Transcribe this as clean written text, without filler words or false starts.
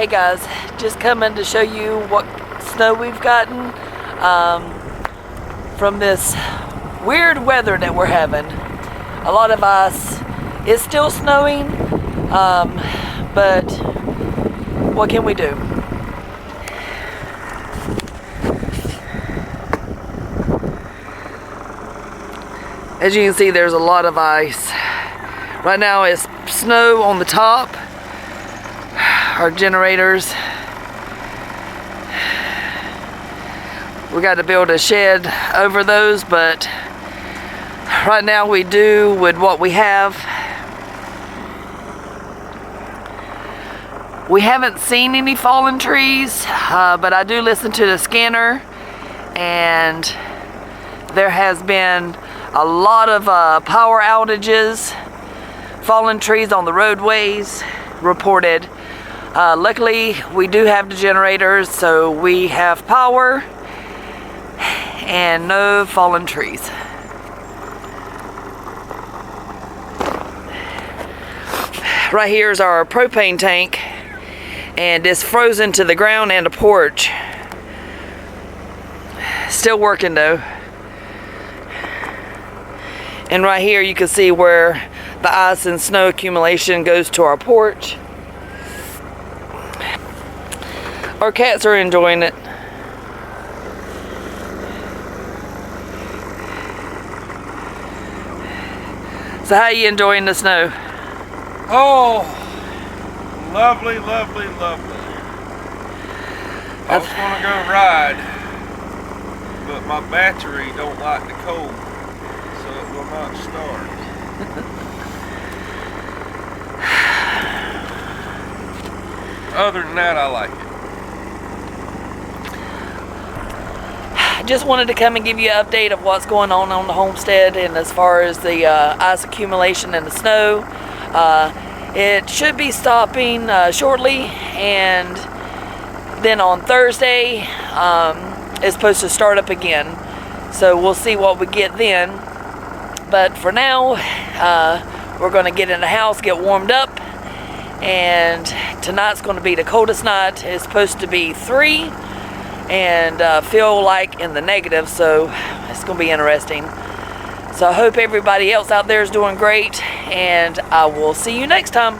Hey guys, just coming to show you what snow we've gotten from this weird weather that we're having. A lot of ice. It's still snowing, but what can we do? As you can see, there's a lot of ice. Right now it's snow on the top. Our generators. We got to build a shed over those, but right now we do with what we have. We haven't seen any fallen trees, but I do listen to the scanner, and there has been a lot of power outages, fallen trees on the roadways reported. Luckily, we do have the generators, so we have power and no fallen trees. Right here is our propane tank, and it's frozen to the ground and the porch. Still working though. And right here you can see where the ice and snow accumulation goes to our porch. Our cats are enjoying it. So how are you enjoying the snow? Oh, lovely, lovely, lovely. I was gonna go ride, but my battery don't like the cold, so it will not start. Other than that, I like it. Just wanted to come and give you an update of what's going on the homestead, and as far as the ice accumulation and the snow. It should be stopping shortly, and then on Thursday it's supposed to start up again. So we'll see what we get then. But for now, we're going to get in the house, get warmed up, and tonight's going to be the coldest night. It's supposed to be 3 and feel like in the negative, so it's going to be interesting. So I hope everybody else out there is doing great, and I will see you next time.